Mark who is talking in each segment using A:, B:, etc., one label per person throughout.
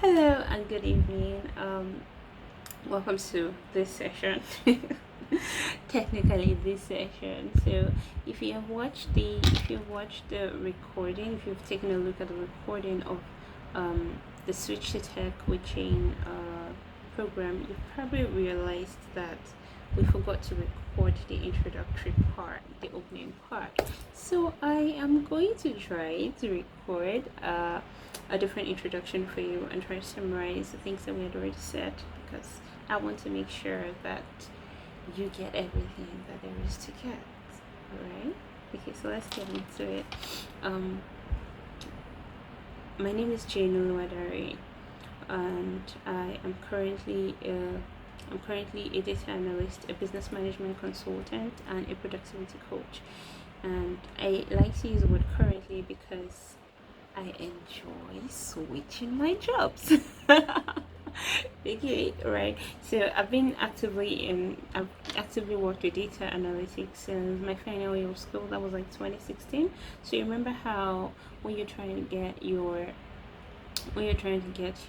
A: Hello and good evening. Welcome to this session. Technically, this session. So, if you've watched the recording, if you've taken a look at the recording of the Switch to Tech with Chain program, you've probably realized that we forgot to record the introductory part, the opening part. So I am going to try to record a different introduction for you and try to summarize the things that we had already said because I want to make sure that you get everything that there is to get. Alright? Okay, so let's get into it. My name is Jane OLUWADARE and I'm currently a data analyst, a business management consultant, and a productivity coach. And I like to use the word currently because I enjoy switching my jobs. Okay, right. So I've actively worked with data analytics since my final year of school. That was like 2016. So you remember how when you're trying to get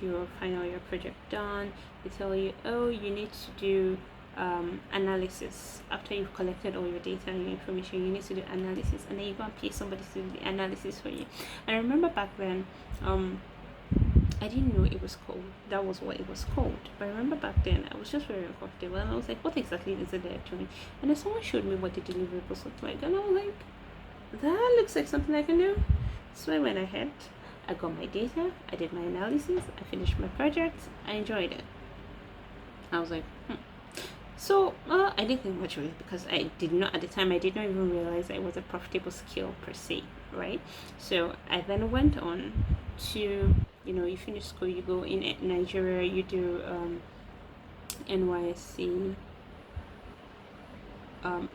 A: your final year project done, they tell you, oh, you need to do analysis. After you've collected all your data and your information, you need to do analysis, and then you go and pay somebody to do the analysis for you. And I remember back then, I didn't know it was called. That was what it was called. But I remember back then, I was just very uncomfortable, and I was like, what exactly is it they're doing? And then someone showed me what the deliverables looked like, and I was like, that looks like something I can do. So I went ahead, I got my data, I did my analysis, I finished my project, I enjoyed it. I was like, So I didn't think much of it because I did not, at the time, I did not even realize that it was a profitable skill per se, right? So I then went on to, you finish school, you go in Nigeria, you do NYSC.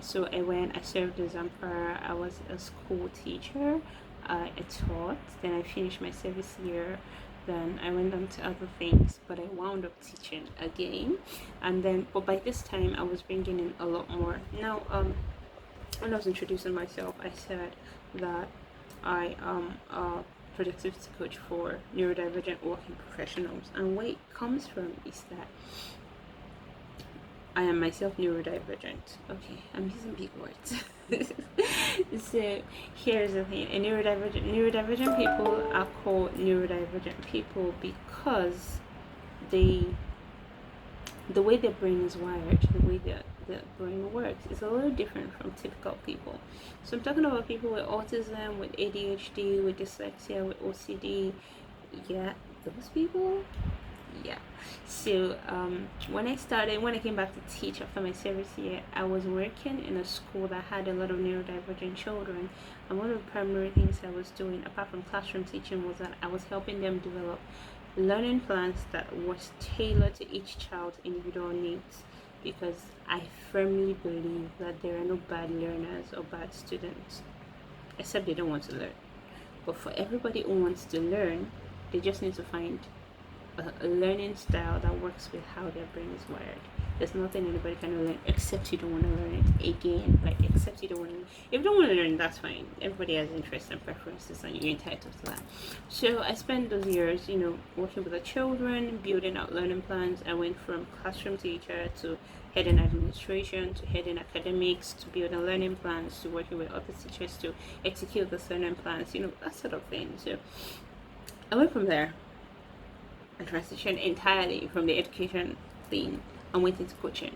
A: So I served as Zamfara. I was a school teacher. I taught. Then I finished my service year. Then I went on to other things, but I wound up teaching again. And then, but by this time, I was bringing in a lot more. Now, when I was introducing myself, I said that I am a productivity coach for neurodivergent working professionals. And where it comes from is that I am myself neurodivergent. Okay, I'm using big words. So here's the thing: neurodivergent people are called neurodivergent people because they the way their brain is wired, the way the brain works is a little different from typical people. So I'm talking about people with autism, with ADHD, with dyslexia, with OCD. Yeah, those people. Yeah. So when I came back to teach after my service year, I was working in a school that had a lot of neurodivergent children, and one of the primary things I was doing apart from classroom teaching was that I was helping them develop learning plans that was tailored to each child's individual needs, because I firmly believe that there are no bad learners or bad students, except they don't want to learn. But for everybody who wants to learn, they just need to find a learning style that works with how their brain is wired. There's nothing anybody can learn except you don't want to learn it. Again, like, except you don't want to. If you don't want to learn, that's fine. Everybody has interests and preferences, and you're entitled to that. So I spent those years, working with the children, building out learning plans. I went from classroom teacher to heading administration, to heading academics, to building learning plans, to working with other teachers to execute the learning plans. That sort of thing. So I went from there and transitioned entirely from the education thing and went into coaching.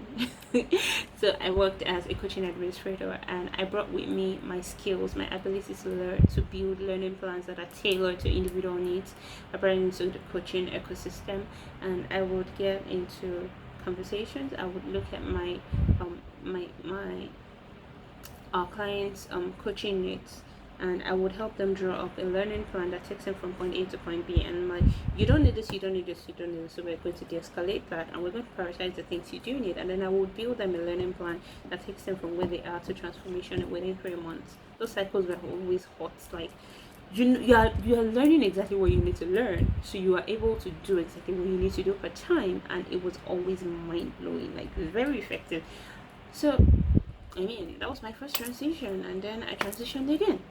A: So I worked as a coaching administrator, and I brought with me my skills, my ability to learn, to build learning plans that are tailored to individual needs. I brought into the coaching ecosystem, and I would get into conversations. I would look at my our clients' coaching needs, and I would help them draw up a learning plan that takes them from point A to point B. And like, you don't need this, you don't need this, you don't need this. So we're going to de-escalate that, and we're going to prioritize the things you do need. And then I would build them a learning plan that takes them from where they are to transformation within 3 months. Those cycles were always hot. Like, you are learning exactly what you need to learn, so you are able to do exactly what you need to do per time. And it was always mind-blowing, like very effective. So that was my first transition, and then I transitioned again.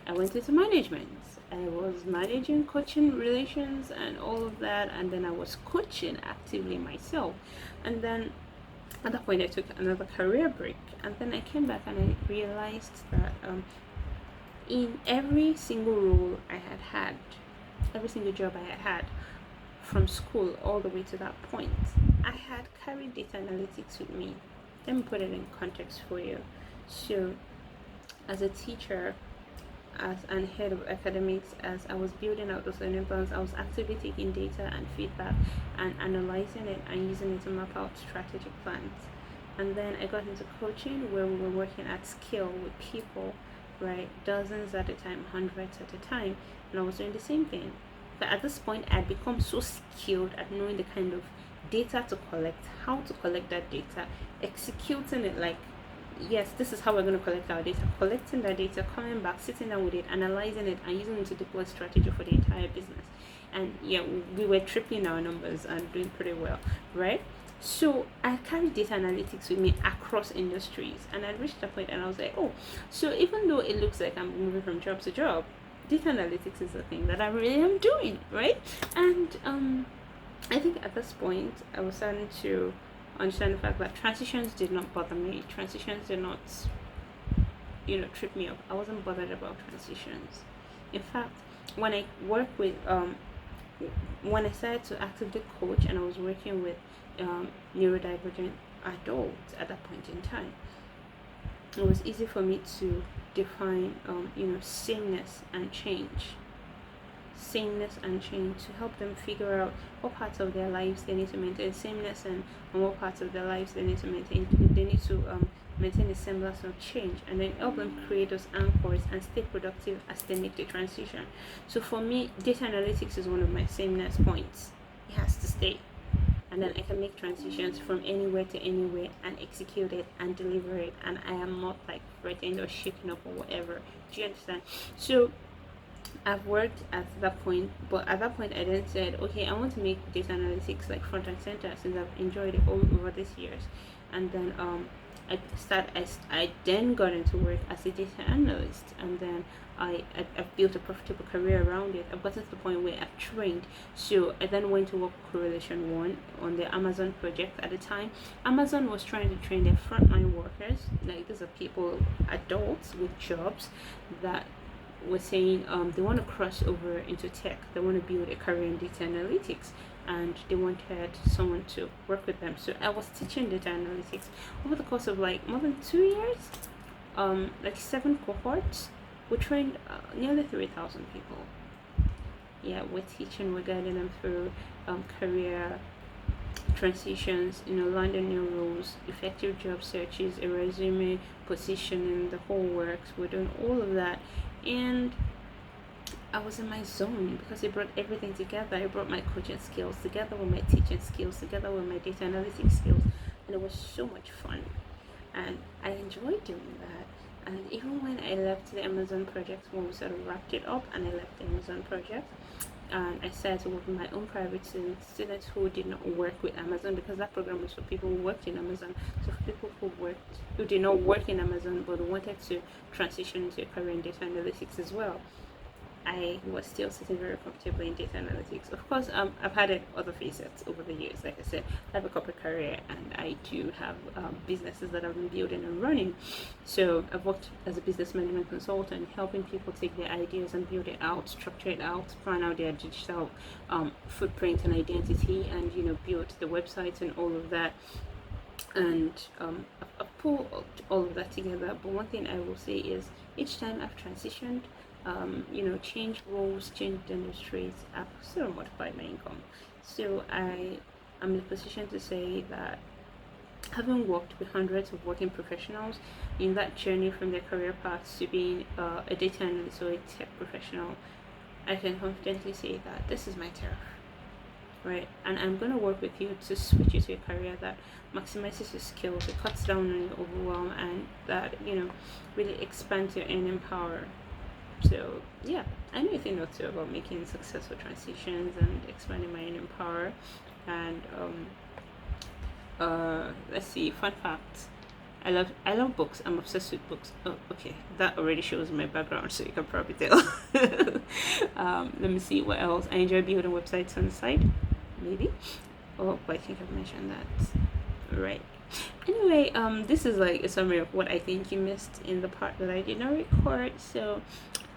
A: I went into management. I was managing coaching relations and all of that, and then I was coaching actively myself. And then at that point, I took another career break, and then I came back and I realized that in every single role I had had, every single job I had had, from school all the way to that point, I had carried data analytics with me. Let me put it in context for you. So, as a teacher, as an head of academics, as I was building out those learning plans, I was actively taking data and feedback and analyzing it and using it to map out strategic plans. And then I got into coaching where we were working at scale with people, right? Dozens at a time, hundreds at a time, and I was doing the same thing. But at this point, I'd become so skilled at knowing the kind of data to collect, how to collect that data, executing it like, yes, this is how we're going to collect our data, collecting that data, coming back, sitting down with it, analyzing it, and using it to deploy strategy for the entire business. And yeah, we were tripling our numbers and doing pretty well, right? So I carry data analytics with me across industries, and I reached a point and I was like, oh, so even though it looks like I'm moving from job to job, data analytics is the thing that I really am doing, right? And I think at this point I was starting to understand the fact that transitions did not bother me. Transitions did not, trip me up. I wasn't bothered about transitions. In fact, when I work with when I started to actively coach and I was working with neurodivergent adults at that point in time, it was easy for me to define sameness and change, to help them figure out what parts of their lives they need to maintain sameness, and what parts of their lives they need to maintain a semblance of change, and then help them create those anchors and stay productive as they make the transition. So for me, data analytics is one of my sameness points. It has to stay, and then I can make transitions from anywhere to anywhere and execute it and deliver it, and I am not like threatened or shaken up or whatever. Do you understand? So I've worked at that point, but at that point I then said, okay, I want to make data analytics like front and center, since I've enjoyed it all over these years. And then I then got into work as a data analyst, and then I've built a profitable career around it. I've gotten to the point where I've trained. So I then went to work with Correlation One on the Amazon project. At the time, Amazon was trying to train their frontline workers, like these are people, adults with jobs, that were saying they want to cross over into tech. They want to build a career in data analytics, and they wanted someone to work with them. So I was teaching data analytics over the course of like more than 2 years, like 7 cohorts. We trained nearly 3,000 people. Yeah, we're teaching, we're guiding them through career transitions, landing new roles, effective job searches, a resume, positioning, the whole works. We're doing all of that, and I was in my zone because it brought everything together. I brought my coaching skills together with my teaching skills, together with my data analytics skills, and it was so much fun, and I enjoyed doing that. And even when I left the Amazon project, when we sort of wrapped it up and I left the Amazon project, and I started to work with my own private students who did not work with Amazon, because that program was for people who worked in Amazon. So for people who did not work in Amazon but wanted to transition into a career in data analytics as well, I was still sitting very comfortably in data analytics. Of course, I've had other facets over the years. Like I said, I have a corporate career, and I do have businesses that I've been building and running. So I've worked as a business management consultant, helping people take their ideas and build it out, structure it out, plan out their digital footprint and identity, and build the websites and all of that. And I pull all of that together. But one thing I will say is, each time I've transitioned, changed roles, changed industries, I've sort of multiplied my income. So I'm in a position to say that, having worked with hundreds of working professionals in that journey from their career paths to being a data analyst or a tech professional, I can confidently say that this is my turf, right? And I'm going to work with you to switch you to a career that maximizes your skills, it cuts down on your overwhelm, and that really expands your earning power. So yeah, I know a thing or two about making successful transitions and expanding my earning power. And let's see, fun fact: I love books. I'm obsessed with books. Oh, okay, that already shows my background, so you can probably tell. Let me see what else. I enjoy building websites on the side, maybe. Oh, but I think I've mentioned that. Right. Anyway, this is like a summary of what I think you missed in the part that I did not record. So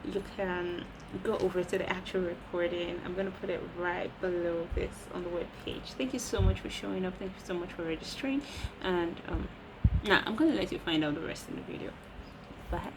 A: you can go over to the actual recording. I'm gonna put it right below this on the web page. Thank you so much for showing up. Thank you so much for registering. And now I'm gonna let you find out the rest in the video. Bye.